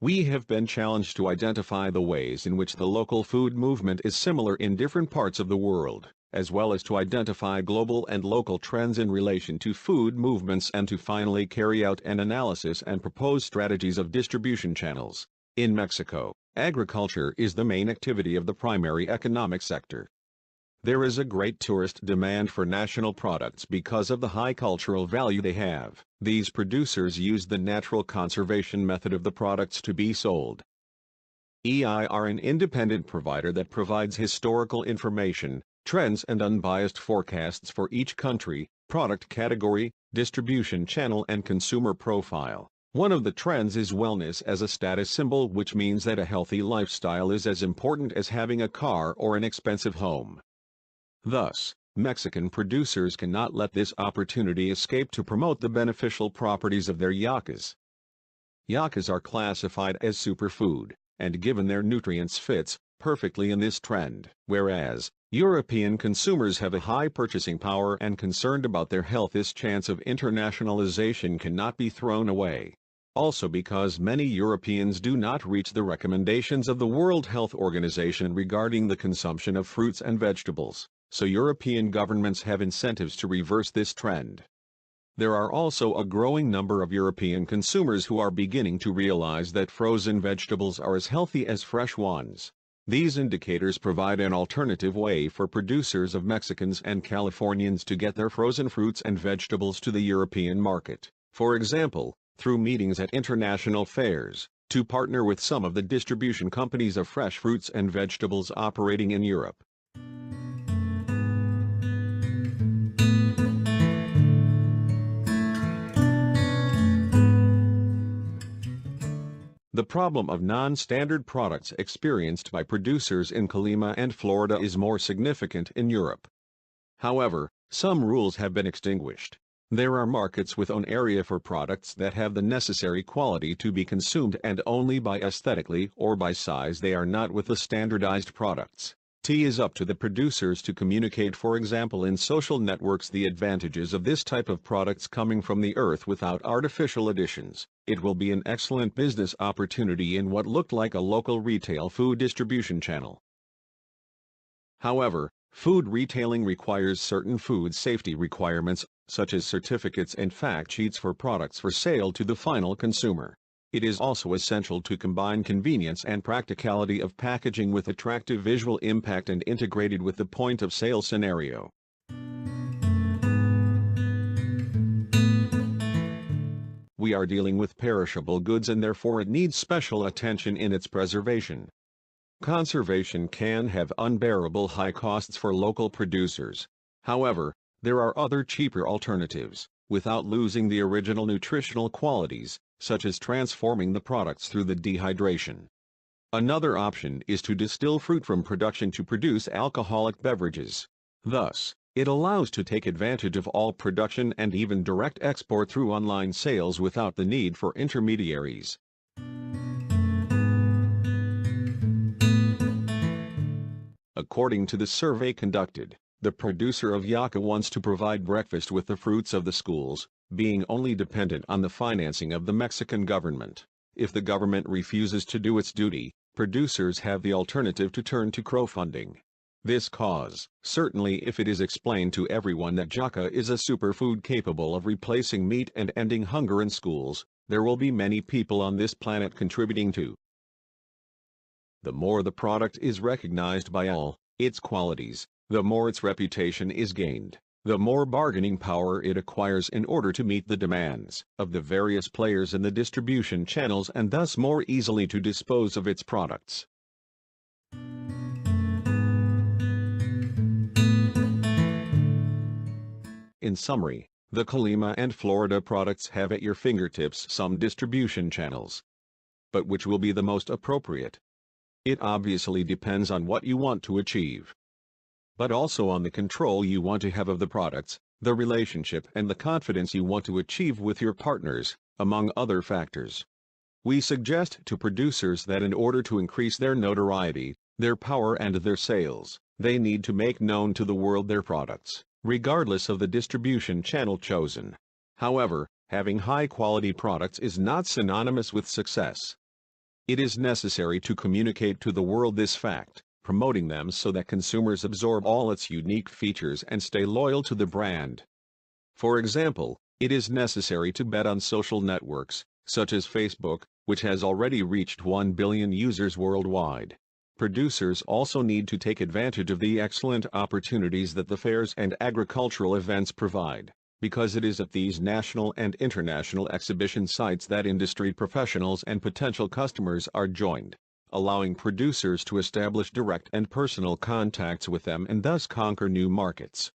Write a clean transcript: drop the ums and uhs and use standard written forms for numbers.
We have been challenged to identify the ways in which the local food movement is similar in different parts of the world, as well as to identify global and local trends in relation to food movements and to finally carry out an analysis and propose strategies of distribution channels. In Mexico, agriculture is the main activity of the primary economic sector. There is a great tourist demand for national products because of the high cultural value they have. These producers use the natural conservation method of the products to be sold. EI are an independent provider that provides historical information, trends and unbiased forecasts for each country, product category, distribution channel and consumer profile. One of the trends is wellness as a status symbol, which means that a healthy lifestyle is as important as having a car or an expensive home. Thus, Mexican producers cannot let this opportunity escape to promote the beneficial properties of their yacas. Yacas are classified as superfood, and given their nutrients fits perfectly in this trend. Whereas, European consumers have a high purchasing power and concerned about their health, this chance of internationalization cannot be thrown away. Also because many Europeans do not reach the recommendations of the World Health Organization regarding the consumption of fruits and vegetables. So European governments have incentives to reverse this trend. There are also a growing number of European consumers who are beginning to realize that frozen vegetables are as healthy as fresh ones. These indicators provide an alternative way for producers of Mexicans and Californians to get their frozen fruits and vegetables to the European market. For example, through meetings at international fairs, to partner with some of the distribution companies of fresh fruits and vegetables operating in Europe. The problem of non-standard products experienced by producers in Colima and Florida is more significant in Europe. However, some rules have been extinguished. There are markets with own area for products that have the necessary quality to be consumed, and only by aesthetically or by size they are not with the standardized products. It is up to the producers to communicate, for example in social networks, the advantages of this type of products coming from the earth without artificial additions. It will be an excellent business opportunity in what looked like a local retail food distribution channel. However, food retailing requires certain food safety requirements, such as certificates and fact sheets for products for sale to the final consumer. It is also essential to combine convenience and practicality of packaging with attractive visual impact and integrated with the point-of-sale scenario. We are dealing with perishable goods and therefore it needs special attention in its preservation. Conservation can have unbearable high costs for local producers. However, there are other cheaper alternatives, without losing the original nutritional qualities, such as transforming the products through the dehydration. Another option is to distill fruit from production to produce alcoholic beverages. Thus, it allows to take advantage of all production and even direct export through online sales without the need for intermediaries. According to the survey conducted, the producer of yucca wants to provide breakfast with the fruits of the schools, being only dependent on the financing of the Mexican government. If the government refuses to do its duty, producers have the alternative to turn to crowdfunding. This cause, certainly if it is explained to everyone that yucca is a superfood capable of replacing meat and ending hunger in schools, there will be many people on this planet contributing to. The more the product is recognized by all its qualities, the more its reputation is gained, the more bargaining power it acquires in order to meet the demands of the various players in the distribution channels, and thus more easily to dispose of its products. In summary, the Colima and Florida products have at your fingertips some distribution channels. But which will be the most appropriate? It obviously depends on what you want to achieve, but also on the control you want to have of the products, the relationship and the confidence you want to achieve with your partners, among other factors. We suggest to producers that in order to increase their notoriety, their power and their sales, they need to make known to the world their products, regardless of the distribution channel chosen. However, having high-quality products is not synonymous with success. It is necessary to communicate to the world this fact, promoting them so that consumers absorb all its unique features and stay loyal to the brand. For example, it is necessary to bet on social networks, such as Facebook, which has already reached 1 billion users worldwide. Producers also need to take advantage of the excellent opportunities that the fairs and agricultural events provide, because it is at these national and international exhibition sites that industry professionals and potential customers are joined, allowing producers to establish direct and personal contacts with them and thus conquer new markets.